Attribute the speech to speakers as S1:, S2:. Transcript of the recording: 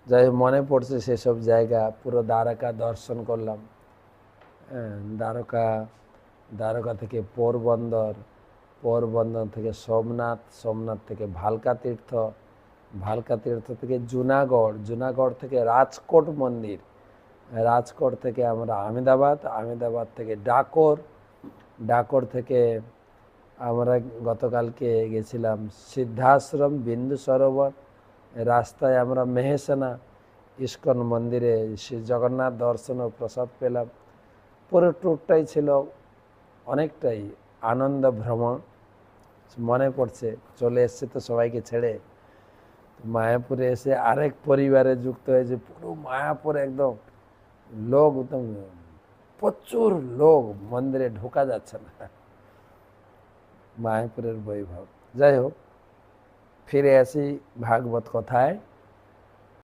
S1: যাই হোক, মনে পড়ছে সেসব জায়গা। পুরো দ্বারকা দর্শন করলাম। দ্বারকা, দ্বারকা থেকে পোরবন্দর, পোরবন্দর থেকে সোমনাথ, সোমনাথ থেকে ভালকা তীর্থ, ভালকা তীর্থ থেকে জুনাগড়, জুনাগড় থেকে রাজকোট মন্দির, রাজকোট থেকে আমরা আহমেদাবাদ, আহমেদাবাদ থেকে ডাকোর, ডাকোর থেকে আমরা গতকালকে গেছিলাম সিদ্ধাশ্রম বিন্দু সরোবর। রাস্তায় আমরা মেহেসানা ইস্কন মন্দিরে শ্রী জগন্নাথ দর্শন ও প্রসাদ পেলাম। পুরো ট্যুরটাই ছিল অনেকটাই আনন্দ ভ্রমণ। মনে পড়ছে, চলে এসছে তো সবাইকে ছেড়ে, মায়াপুরে এসে আরেক পরিবারে যুক্ত হয়েছে। পুরো মায়াপুর একদম লোক, একদম প্রচুর লোক, মন্দিরে ঢোকা যাচ্ছে না। মায়াপুরের বৈভব। যাই হোক, ফিরে আসি ভাগবত কথায়।